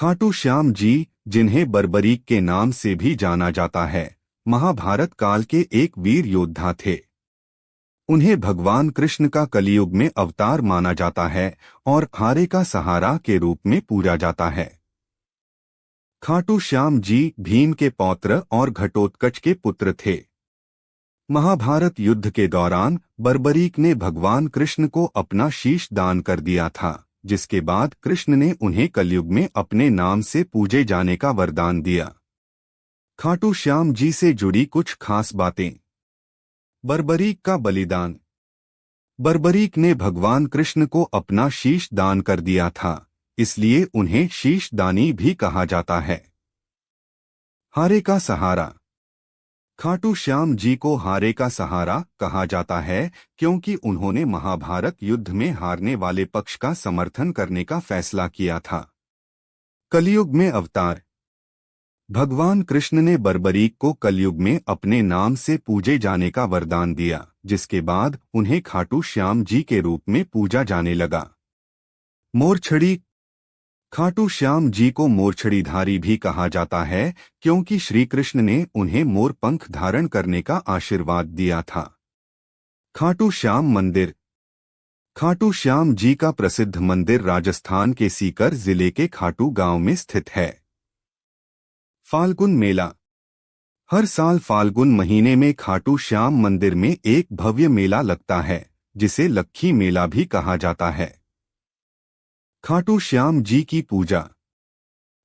खाटू श्याम जी, जिन्हें बर्बरीक के नाम से भी जाना जाता है, महाभारत काल के एक वीर योद्धा थे। उन्हें भगवान कृष्ण का कलियुग में अवतार माना जाता है और हारे का सहारा के रूप में पूजा जाता है। खाटू श्याम जी भीम के पौत्र और घटोत्कच के पुत्र थे। महाभारत युद्ध के दौरान बर्बरीक ने भगवान कृष्ण को अपना शीश दान कर दिया था, जिसके बाद कृष्ण ने उन्हें कलयुग में अपने नाम से पूजे जाने का वरदान दिया। खाटू श्याम जी से जुड़ी कुछ खास बातें। बर्बरीक का बलिदान। बर्बरीक ने भगवान कृष्ण को अपना शीश दान कर दिया था, इसलिए उन्हें शीशदानी भी कहा जाता है। हारे का सहारा। खाटू श्याम जी को हारे का सहारा कहा जाता है क्योंकि उन्होंने महाभारत युद्ध में हारने वाले पक्ष का समर्थन करने का फैसला किया था। कलयुग में अवतार। भगवान कृष्ण ने बर्बरीक को कलयुग में अपने नाम से पूजे जाने का वरदान दिया, जिसके बाद उन्हें खाटू श्याम जी के रूप में पूजा जाने लगा। मोरछड़ी। खाटू श्याम जी को मोरछड़ीधारी भी कहा जाता है क्योंकि श्री कृष्ण ने उन्हें मोर पंख धारण करने का आशीर्वाद दिया था। खाटू श्याम मंदिर। खाटू श्याम जी का प्रसिद्ध मंदिर राजस्थान के सीकर जिले के खाटू गांव में स्थित है। फाल्गुन मेला। हर साल फाल्गुन महीने में खाटू श्याम मंदिर में एक भव्य मेला लगता है, जिसे लक्खी मेला भी कहा जाता है। खाटू श्याम जी की पूजा।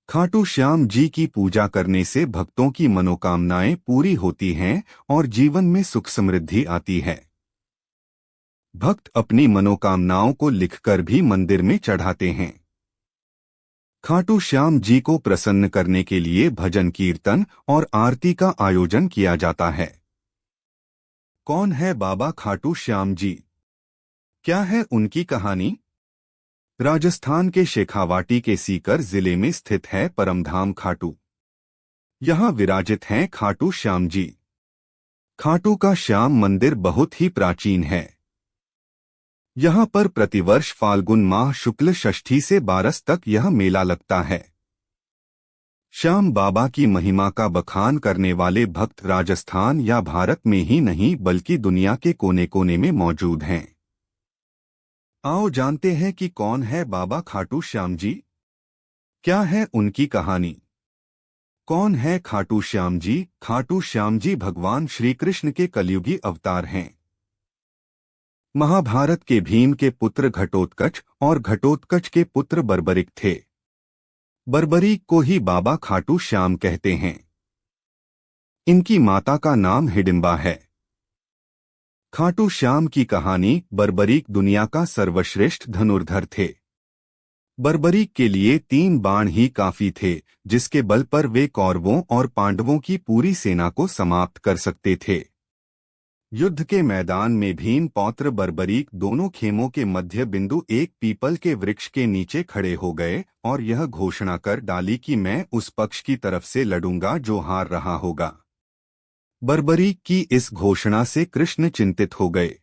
खाटू श्याम जी की पूजा करने से भक्तों की मनोकामनाएं पूरी होती हैं और जीवन में सुख समृद्धि आती है। भक्त अपनी मनोकामनाओं को लिखकर भी मंदिर में चढ़ाते हैं। खाटू श्याम जी को प्रसन्न करने के लिए भजन कीर्तन और आरती का आयोजन किया जाता है। कौन है बाबा खाटू श्याम जी? क्या है उनकी कहानी? राजस्थान के शेखावाटी के सीकर जिले में स्थित है परमधाम खाटू। यहाँ विराजित हैं खाटू श्याम जी। खाटू का श्याम मंदिर बहुत ही प्राचीन है। यहाँ पर प्रतिवर्ष फाल्गुन माह शुक्ल षष्ठी से 12 तक यह मेला लगता है। श्याम बाबा की महिमा का बखान करने वाले भक्त राजस्थान या भारत में ही नहीं बल्कि दुनिया के कोने कोने में मौजूद हैं। आओ जानते हैं कि कौन है बाबा खाटू श्याम जी। क्या है उनकी कहानी? कौन है खाटू श्याम जी? खाटू श्याम जी भगवान श्री कृष्ण के कलयुगी अवतार हैं। महाभारत के भीम के पुत्र घटोत्कच और घटोत्कच के पुत्र बर्बरीक थे। बर्बरीक को ही बाबा खाटू श्याम कहते हैं। इनकी माता का नाम हिडिंबा है। खाटू श्याम की कहानी। बर्बरीक दुनिया का सर्वश्रेष्ठ धनुर्धर थे। बर्बरीक के लिए 3 बाण ही काफी थे, जिसके बल पर वे कौरवों और पांडवों की पूरी सेना को समाप्त कर सकते थे। युद्ध के मैदान में भीम पौत्र बर्बरीक दोनों खेमों के मध्य बिंदु एक पीपल के वृक्ष के नीचे खड़े हो गए और यह घोषणा कर डाली कि मैं उस पक्ष की तरफ से लड़ूंगा जो हार रहा होगा। बर्बरीक की इस घोषणा से कृष्ण चिंतित हो गए।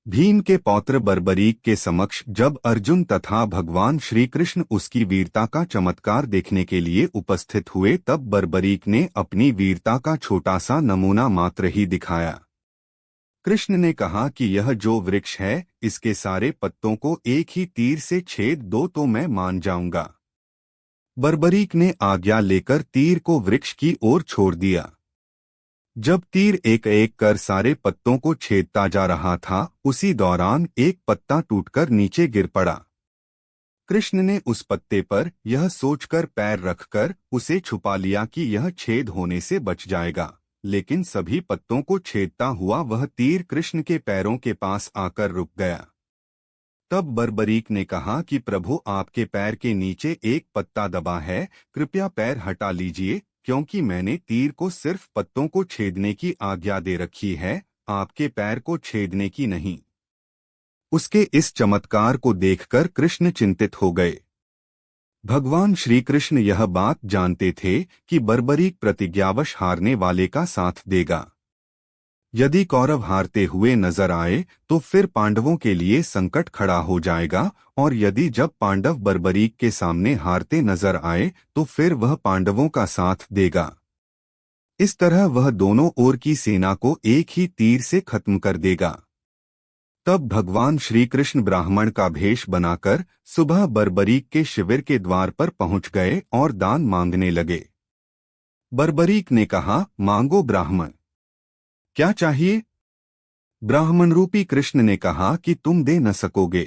भीम के पौत्र बर्बरीक के समक्ष जब अर्जुन तथा भगवान श्री कृष्ण उसकी वीरता का चमत्कार देखने के लिए उपस्थित हुए, तब बर्बरीक ने अपनी वीरता का छोटा सा नमूना मात्र ही दिखाया। कृष्ण ने कहा कि यह जो वृक्ष है, इसके सारे पत्तों को एक ही तीर से छेद दो तो मैं मान जाऊंगा। बर्बरीक ने आज्ञा लेकर तीर को वृक्ष की ओर छोड़ दिया। जब तीर एक एक कर सारे पत्तों को छेदता जा रहा था, उसी दौरान एक पत्ता टूटकर नीचे गिर पड़ा। कृष्ण ने उस पत्ते पर यह सोचकर पैर रखकर उसे छुपा लिया कि यह छेद होने से बच जाएगा, लेकिन सभी पत्तों को छेदता हुआ वह तीर कृष्ण के पैरों के पास आकर रुक गया। तब बर्बरीक ने कहा कि प्रभु, आपके पैर के नीचे एक पत्ता दबा है, कृपया पैर हटा लीजिए, क्योंकि मैंने तीर को सिर्फ पत्तों को छेदने की आज्ञा दे रखी है, आपके पैर को छेदने की नहीं। उसके इस चमत्कार को देखकर कृष्ण चिंतित हो गए। भगवान श्री कृष्ण यह बात जानते थे कि बर्बरीक प्रतिज्ञावश हारने वाले का साथ देगा। यदि कौरव हारते हुए नजर आए तो फिर पांडवों के लिए संकट खड़ा हो जाएगा, और यदि जब पांडव बर्बरीक के सामने हारते नजर आए तो फिर वह पांडवों का साथ देगा। इस तरह वह दोनों ओर की सेना को एक ही तीर से खत्म कर देगा। तब भगवान श्री कृष्ण ब्राह्मण का भेष बनाकर सुबह बर्बरीक के शिविर के द्वार पर पहुंच गए और दान मांगने लगे। बर्बरीक ने कहा, मांगो ब्राह्मण, क्या चाहिए? ब्राह्मण रूपी कृष्ण ने कहा कि तुम दे न सकोगे।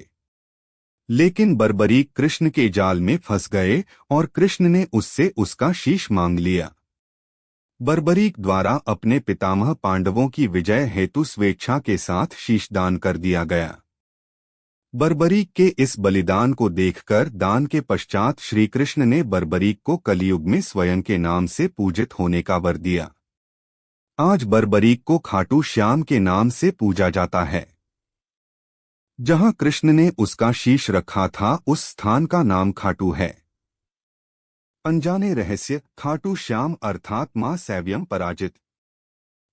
लेकिन बर्बरीक कृष्ण के जाल में फंस गए और कृष्ण ने उससे उसका शीश मांग लिया। बर्बरीक द्वारा अपने पितामह पांडवों की विजय हेतु स्वेच्छा के साथ शीशदान कर दिया गया। बर्बरीक के इस बलिदान को देखकर दान के पश्चात श्री कृष्ण ने बर्बरीक को कलियुग में स्वयं के नाम से पूजित होने का वर दिया। आज बर्बरीक को खाटू श्याम के नाम से पूजा जाता है। जहां कृष्ण ने उसका शीश रखा था उस स्थान का नाम खाटू है। अनजाने रहस्य, खाटू श्याम अर्थात मां सैव्यम पराजित,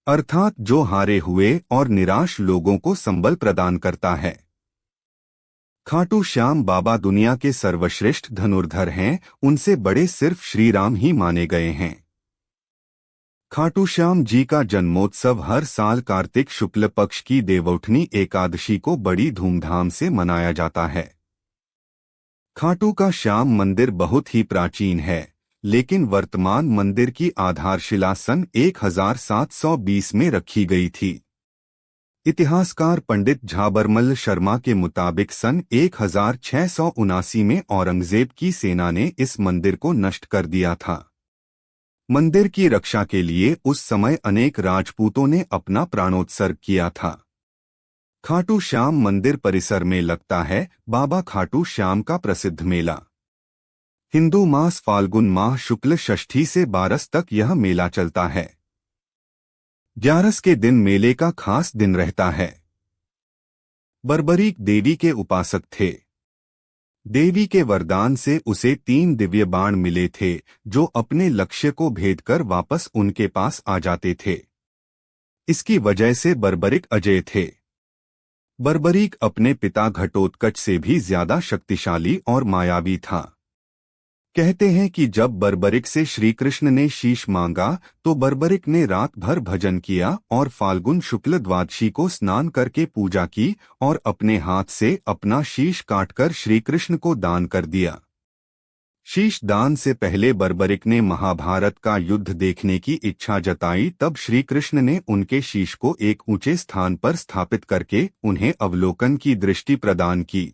अर्थात जो हारे हुए और निराश लोगों को संबल प्रदान करता है। खाटू श्याम बाबा दुनिया के सर्वश्रेष्ठ धनुर्धर हैं, उनसे बड़े सिर्फ श्री राम ही माने गए हैं। खाटू श्याम जी का जन्मोत्सव हर साल कार्तिक शुक्ल पक्ष की देवउठनी एकादशी को बड़ी धूमधाम से मनाया जाता है। खाटू का श्याम मंदिर बहुत ही प्राचीन है, लेकिन वर्तमान मंदिर की आधारशिला सन 1720 में रखी गई थी। इतिहासकार पंडित झाबरमल शर्मा के मुताबिक सन 1679 में औरंगजेब की सेना ने इस मंदिर को नष्ट कर दिया था। मंदिर की रक्षा के लिए उस समय अनेक राजपूतों ने अपना प्राणोत्सर्ग किया था। खाटू श्याम मंदिर परिसर में लगता है बाबा खाटू श्याम का प्रसिद्ध मेला। हिंदू मास फाल्गुन माह शुक्ल षष्ठी से 12 तक यह मेला चलता है। 11 के दिन मेले का खास दिन रहता है। बर्बरीक देवी के उपासक थे। देवी के वरदान से उसे 3 दिव्य बाण मिले थे जो अपने लक्ष्य को भेदकर वापस उनके पास आ जाते थे। इसकी वजह से बर्बरीक अजेय थे। बर्बरीक अपने पिता घटोत्कच से भी ज्यादा शक्तिशाली और मायावी था। कहते हैं कि जब बर्बरीक से श्री कृष्ण ने शीश मांगा तो बर्बरीक ने रात भर भजन किया और फाल्गुन शुक्ल द्वादशी को स्नान करके पूजा की और अपने हाथ से अपना शीश काटकर श्री कृष्ण को दान कर दिया। शीश दान से पहले बर्बरीक ने महाभारत का युद्ध देखने की इच्छा जताई। तब श्री कृष्ण ने उनके शीश को एक ऊंचे स्थान पर स्थापित करके उन्हें अवलोकन की दृष्टि प्रदान की।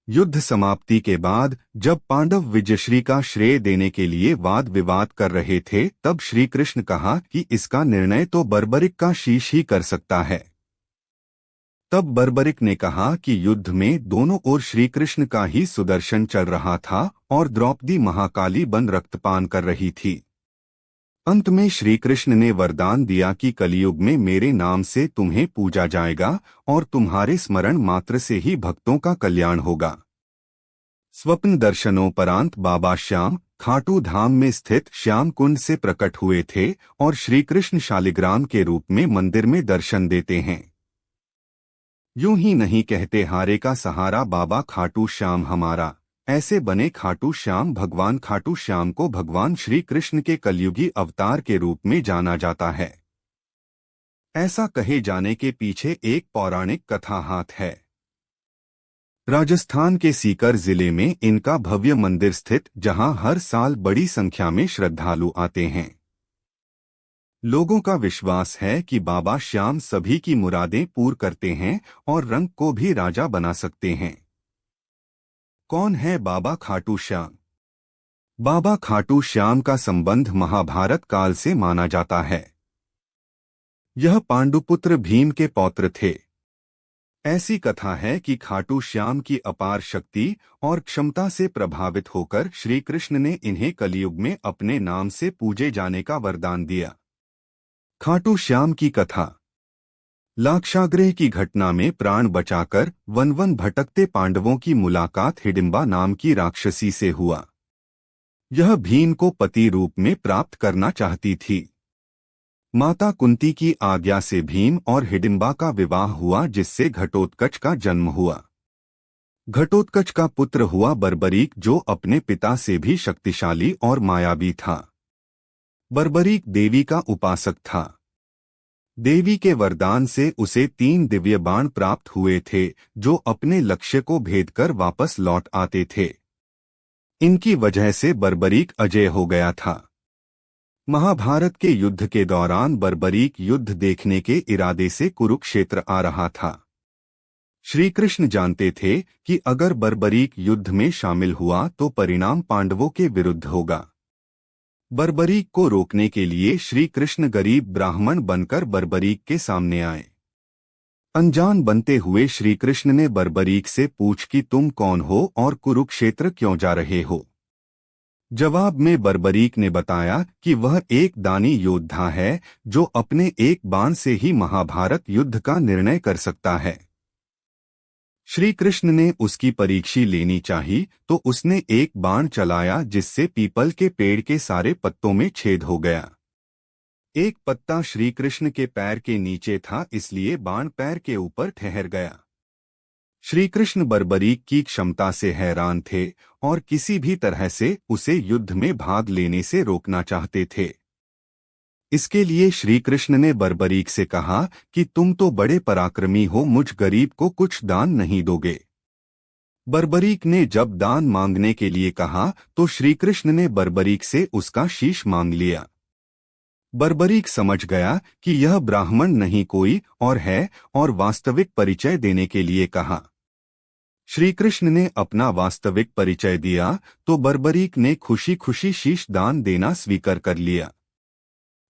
युद्ध समाप्ति के बाद जब पांडव विजयश्री का श्रेय देने के लिए वाद विवाद कर रहे थे तब श्री कृष्ण कहा कि इसका निर्णय तो बर्बरीक का शीश ही कर सकता है। तब बर्बरीक ने कहा कि युद्ध में दोनों ओर श्री कृष्ण का ही सुदर्शन चल रहा था और द्रौपदी महाकाली बन रक्तपान कर रही थी। अंत में श्री कृष्ण ने वरदान दिया कि कलियुग में मेरे नाम से तुम्हें पूजा जाएगा और तुम्हारे स्मरण मात्र से ही भक्तों का कल्याण होगा। स्वप्न दर्शनोपरांत बाबा श्याम खाटू धाम में स्थित श्याम कुंड से प्रकट हुए थे और श्री कृष्ण शालिग्राम के रूप में मंदिर में दर्शन देते हैं। यूं ही नहीं कहते हारे का सहारा बाबा खाटू श्याम हमारा, ऐसे बने खाटू श्याम। भगवान खाटू श्याम को भगवान श्री कृष्ण के कलयुगी अवतार के रूप में जाना जाता है। ऐसा कहे जाने के पीछे एक पौराणिक कथा हाथ है। राजस्थान के सीकर जिले में इनका भव्य मंदिर स्थित, जहां हर साल बड़ी संख्या में श्रद्धालु आते हैं। लोगों का विश्वास है कि बाबा श्याम सभी की मुरादें पूर्ण करते हैं और रंग को भी राजा बना सकते हैं। कौन है बाबा खाटू श्याम? बाबा खाटू श्याम का संबंध महाभारत काल से माना जाता है। यह पांडुपुत्र भीम के पौत्र थे। ऐसी कथा है कि खाटू श्याम की अपार शक्ति और क्षमता से प्रभावित होकर श्री कृष्ण ने इन्हें कलियुग में अपने नाम से पूजे जाने का वरदान दिया। खाटू श्याम की कथा। लाक्षागृह की घटना में प्राण बचाकर वन वन भटकते पांडवों की मुलाकात हिडिंबा नाम की राक्षसी से हुआ। यह भीम को पति रूप में प्राप्त करना चाहती थी। माता कुंती की आज्ञा से भीम और हिडिंबा का विवाह हुआ, जिससे घटोत्कच का जन्म हुआ। घटोत्कच का पुत्र हुआ बर्बरीक, जो अपने पिता से भी शक्तिशाली और मायावी था। बर्बरीक देवी का उपासक था। देवी के वरदान से उसे 3 दिव्य बाण प्राप्त हुए थे, जो अपने लक्ष्य को भेदकर वापस लौट आते थे। इनकी वजह से बर्बरीक अजय हो गया था। महाभारत के युद्ध के दौरान बर्बरीक युद्ध देखने के इरादे से कुरुक्षेत्र आ रहा था। श्री कृष्ण जानते थे कि अगर बर्बरीक युद्ध में शामिल हुआ तो परिणाम पांडवों के विरुद्ध होगा। बर्बरीक को रोकने के लिए श्री कृष्ण गरीब ब्राह्मण बनकर बर्बरीक के सामने आए। अनजान बनते हुए श्री कृष्ण ने बर्बरीक से पूछ कि तुम कौन हो और कुरुक्षेत्र क्यों जा रहे हो। जवाब में बर्बरीक ने बताया कि वह एक दानी योद्धा है, जो अपने एक बाण से ही महाभारत युद्ध का निर्णय कर सकता है। श्री कृष्ण ने उसकी परीक्षा लेनी चाहिए, तो उसने एक बाण चलाया, जिससे पीपल के पेड़ के सारे पत्तों में छेद हो गया। एक पत्ता श्री कृष्ण के पैर के नीचे था, इसलिए बाण पैर के ऊपर ठहर गया। श्री कृष्ण बर्बरीक की क्षमता से हैरान थे और किसी भी तरह से उसे युद्ध में भाग लेने से रोकना चाहते थे। इसके लिए श्री कृष्ण ने बर्बरीक से कहा कि तुम तो बड़े पराक्रमी हो, मुझ गरीब को कुछ दान नहीं दोगे। बर्बरीक ने जब दान मांगने के लिए कहा तो श्री कृष्ण ने बर्बरीक से उसका शीश मांग लिया। बर्बरीक समझ गया कि यह ब्राह्मण नहीं कोई और है, और वास्तविक परिचय देने के लिए कहा। श्री कृष्ण ने अपना वास्तविक परिचय दिया तो बर्बरीक ने खुशी खुशी शीश दान देना स्वीकार कर लिया।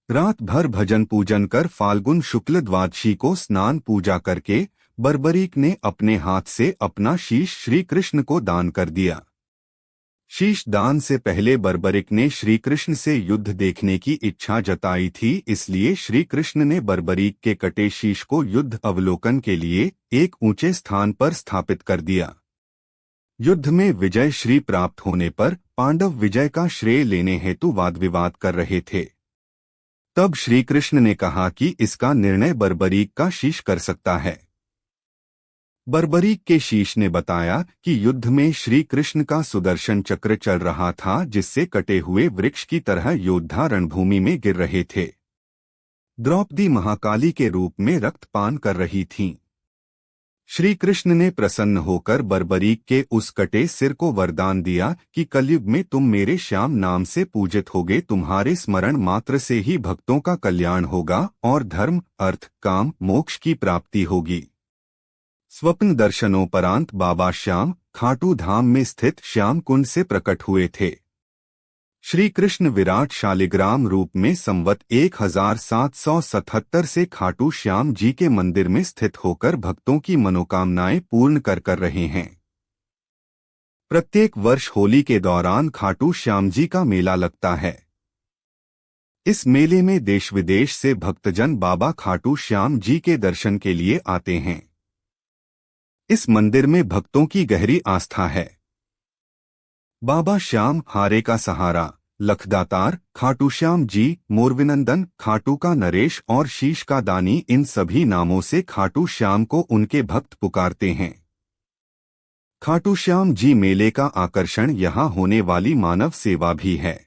रात भर भजन पूजन कर फाल्गुन शुक्ल द्वादशी को स्नान पूजा करके बर्बरीक ने अपने हाथ से अपना शीश श्री कृष्ण को दान कर दिया। शीश दान से पहले बर्बरीक ने श्री कृष्ण से युद्ध देखने की इच्छा जताई थी, इसलिए श्री कृष्ण ने बर्बरीक के कटे शीश को युद्ध अवलोकन के लिए एक ऊंचे स्थान पर स्थापित कर दिया। युद्ध में विजय श्री प्राप्त होने पर पांडव विजय का श्रेय लेने हेतु वाद विवाद कर रहे थे। तब श्री कृष्ण ने कहा कि इसका निर्णय बर्बरीक का शीश कर सकता है। बर्बरीक के शीश ने बताया कि युद्ध में श्री कृष्ण का सुदर्शन चक्र चल रहा था, जिससे कटे हुए वृक्ष की तरह योद्धा रणभूमि में गिर रहे थे। द्रौपदी महाकाली के रूप में रक्तपान कर रही थीं। श्री कृष्ण ने प्रसन्न होकर बर्बरीक के उस कटे सिर को वरदान दिया कि कलयुग में तुम मेरे श्याम नाम से पूजित होगे, तुम्हारे स्मरण मात्र से ही भक्तों का कल्याण होगा और धर्म, अर्थ, काम, मोक्ष की प्राप्ति होगी। स्वप्न दर्शनोपरांत बाबा श्याम खाटू धाम में स्थित श्याम कुंड से प्रकट हुए थे। श्री कृष्ण विराट शालिग्राम रूप में संवत 1777 से खाटू श्याम जी के मंदिर में स्थित होकर भक्तों की मनोकामनाएं पूर्ण कर रहे हैं। प्रत्येक वर्ष होली के दौरान खाटू श्याम जी का मेला लगता है। इस मेले में देश विदेश से भक्तजन बाबा खाटू श्याम जी के दर्शन के लिए आते हैं। इस मंदिर में भक्तों की गहरी आस्था है। बाबा श्याम हारे का सहारा, लखदातार, खाटू श्याम जी, मोरविनंदन, खाटू का नरेश और शीश का दानी, इन सभी नामों से खाटू श्याम को उनके भक्त पुकारते हैं। खाटू श्याम जी मेले का आकर्षण यहाँ होने वाली मानव सेवा भी है।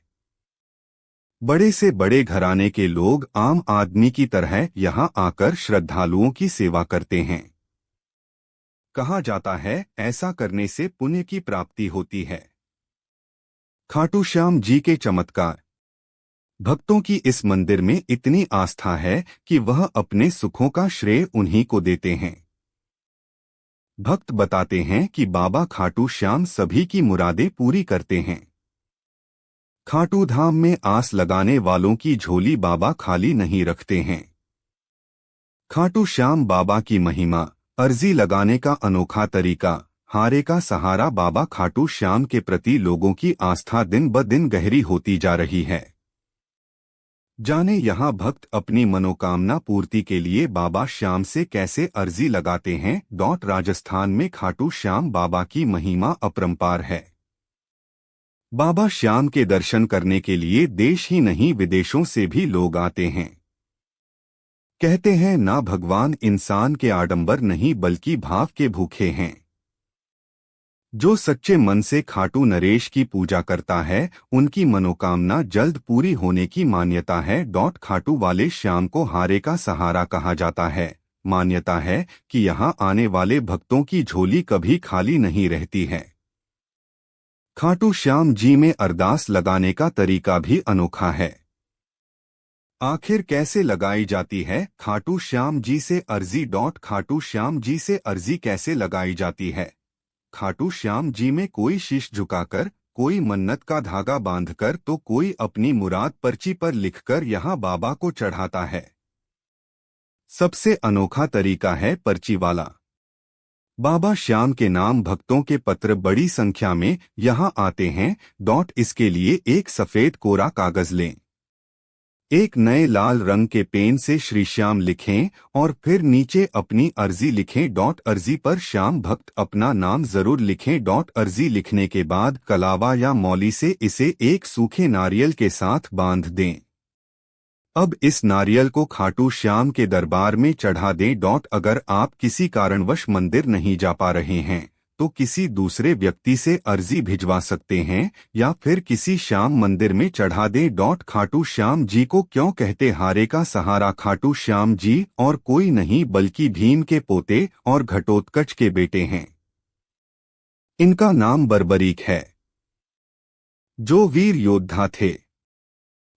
बड़े से बड़े घराने के लोग आम आदमी की तरह यहाँ आकर श्रद्धालुओं की सेवा करते हैं। कहा जाता है ऐसा करने से पुण्य की प्राप्ति होती है। खाटू श्याम जी के चमत्कार। भक्तों की इस मंदिर में इतनी आस्था है कि वह अपने सुखों का श्रेय उन्हीं को देते हैं। भक्त बताते हैं कि बाबा खाटू श्याम सभी की मुरादें पूरी करते हैं। खाटू धाम में आस लगाने वालों की झोली बाबा खाली नहीं रखते हैं। खाटू श्याम बाबा की महिमा, अर्जी लगाने का अनोखा तरीका, हारे का सहारा। बाबा खाटू श्याम के प्रति लोगों की आस्था दिन ब दिन गहरी होती जा रही है। जाने यहाँ भक्त अपनी मनोकामना पूर्ति के लिए बाबा श्याम से कैसे अर्जी लगाते हैं। राजस्थान में खाटू श्याम बाबा की महिमा अपरंपार है। बाबा श्याम के दर्शन करने के लिए देश ही नहीं विदेशों से भी लोग आते हैं। कहते हैं ना, भगवान इंसान के आडंबर नहीं बल्कि भाव के भूखे हैं। जो सच्चे मन से खाटू नरेश की पूजा करता है उनकी मनोकामना जल्द पूरी होने की मान्यता है। खाटू वाले श्याम को हारे का सहारा कहा जाता है। मान्यता है कि यहाँ आने वाले भक्तों की झोली कभी खाली नहीं रहती है। खाटू श्याम जी में अरदास लगाने का तरीका भी अनोखा है। आखिर कैसे लगाई जाती है खाटू श्याम जी से अर्जी? खाटू श्याम जी से अर्जी कैसे लगाई जाती है? खाटू श्याम जी में कोई शीश झुकाकर, कोई मन्नत का धागा बांधकर तो कोई अपनी मुराद पर्ची पर लिखकर यहाँ बाबा को चढ़ाता है। सबसे अनोखा तरीका है पर्ची वाला। बाबा श्याम के नाम भक्तों के पत्र बड़ी संख्या में यहाँ आते हैं। इसके लिए एक सफेद कोरा कागज लें, एक नए लाल रंग के पेन से श्री श्याम लिखें और फिर नीचे अपनी अर्जी लिखें। अर्जी पर श्याम भक्त अपना नाम जरूर लिखें। अर्जी लिखने के बाद कलावा या मौली से इसे एक सूखे नारियल के साथ बांध दें। अब इस नारियल को खाटू श्याम के दरबार में चढ़ा दें। अगर आप किसी कारणवश मंदिर नहीं जा पा रहे हैं तो किसी दूसरे व्यक्ति से अर्जी भिजवा सकते हैं या फिर किसी श्याम मंदिर में चढ़ा दें। खाटू श्याम जी को क्यों कहते हारे का सहारा? खाटू श्याम जी और कोई नहीं बल्कि भीम के पोते और घटोत्कच के बेटे हैं। इनका नाम बर्बरीक है, जो वीर योद्धा थे।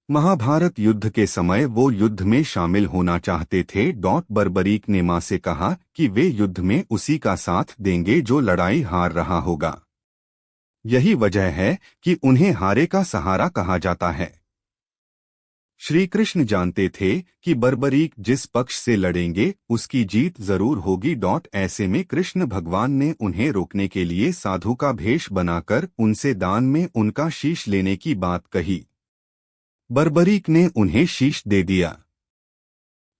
महाभारत युद्ध के समय वो युद्ध में शामिल होना चाहते थे। बर्बरीक ने मां से कहा कि वे युद्ध में उसी का साथ देंगे जो लड़ाई हार रहा होगा। यही वजह है कि उन्हें हारे का सहारा कहा जाता है। श्री कृष्ण जानते थे कि बर्बरीक जिस पक्ष से लड़ेंगे उसकी जीत जरूर होगी। ऐसे में कृष्ण भगवान ने उन्हें रोकने के लिए साधु का भेष बनाकर उनसे दान में उनका शीश लेने की बात कही। बर्बरीक ने उन्हें शीश दे दिया,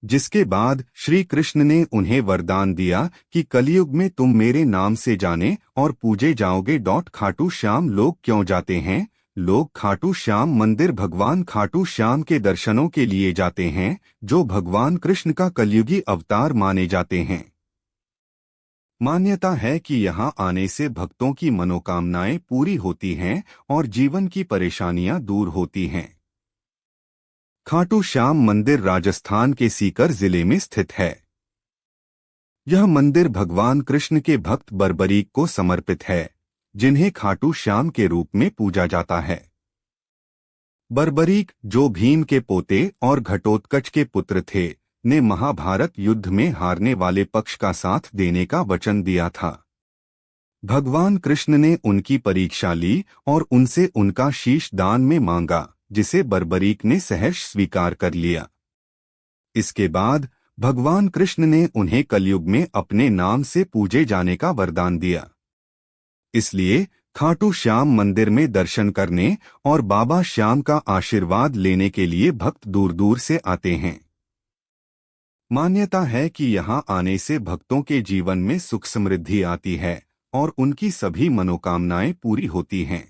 जिसके बाद श्री कृष्ण ने उन्हें वरदान दिया कि कलयुग में तुम मेरे नाम से जाने और पूजे जाओगे। खाटू श्याम लोग क्यों जाते हैं? लोग खाटू श्याम मंदिर भगवान खाटू श्याम के दर्शनों के लिए जाते हैं, जो भगवान कृष्ण का कलयुगी अवतार माने जाते हैं। मान्यता है कि यहाँ आने से भक्तों की मनोकामनाएं पूरी होती हैं और जीवन की परेशानियां दूर होती हैं। खाटू श्याम मंदिर राजस्थान के सीकर जिले में स्थित है। यह मंदिर भगवान कृष्ण के भक्त बर्बरीक को समर्पित है, जिन्हें खाटू श्याम के रूप में पूजा जाता है। बर्बरीक, जो भीम के पोते और घटोत्कच के पुत्र थे, ने महाभारत युद्ध में हारने वाले पक्ष का साथ देने का वचन दिया था। भगवान कृष्ण ने उनकी परीक्षा ली और उनसे उनका शीश दान में मांगा, जिसे बर्बरीक ने सहर्ष स्वीकार कर लिया। इसके बाद भगवान कृष्ण ने उन्हें कलयुग में अपने नाम से पूजे जाने का वरदान दिया। इसलिए खाटू श्याम मंदिर में दर्शन करने और बाबा श्याम का आशीर्वाद लेने के लिए भक्त दूर दूर से आते हैं। मान्यता है कि यहाँ आने से भक्तों के जीवन में सुख समृद्धि आती है और उनकी सभी मनोकामनाएं पूरी होती हैं।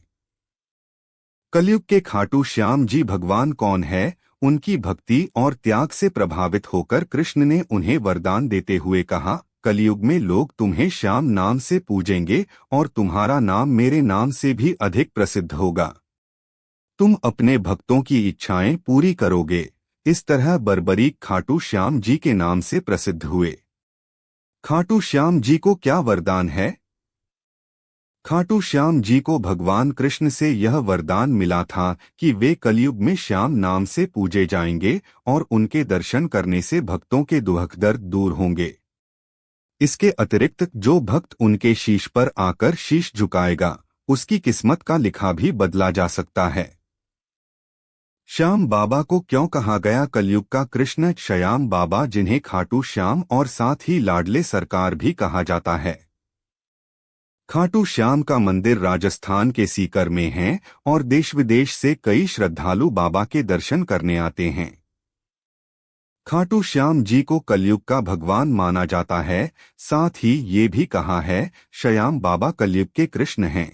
कलयुग के खाटू श्याम जी भगवान कौन है? उनकी भक्ति और त्याग से प्रभावित होकर कृष्ण ने उन्हें वरदान देते हुए कहा, कलयुग में लोग तुम्हें श्याम नाम से पूजेंगे और तुम्हारा नाम मेरे नाम से भी अधिक प्रसिद्ध होगा। तुम अपने भक्तों की इच्छाएं पूरी करोगे। इस तरह बर्बरीक खाटू श्याम जी के नाम से प्रसिद्ध हुए। खाटू श्याम जी को क्या वरदान है? खाटू श्याम जी को भगवान कृष्ण से यह वरदान मिला था कि वे कलयुग में श्याम नाम से पूजे जाएंगे और उनके दर्शन करने से भक्तों के दुख दर्द दूर होंगे। इसके अतिरिक्त जो भक्त उनके शीश पर आकर शीश झुकाएगा, उसकी किस्मत का लिखा भी बदला जा सकता है। श्याम बाबा को क्यों कहा गया कलयुग का कृष्ण? श्याम बाबा, जिन्हें खाटू श्याम और साथ ही लाडले सरकार भी कहा जाता है। खाटू श्याम का मंदिर राजस्थान के सीकर में है और देश विदेश से कई श्रद्धालु बाबा के दर्शन करने आते हैं। खाटू श्याम जी को कलयुग का भगवान माना जाता है। साथ ही ये भी कहा है, श्याम बाबा कलयुग के कृष्ण हैं।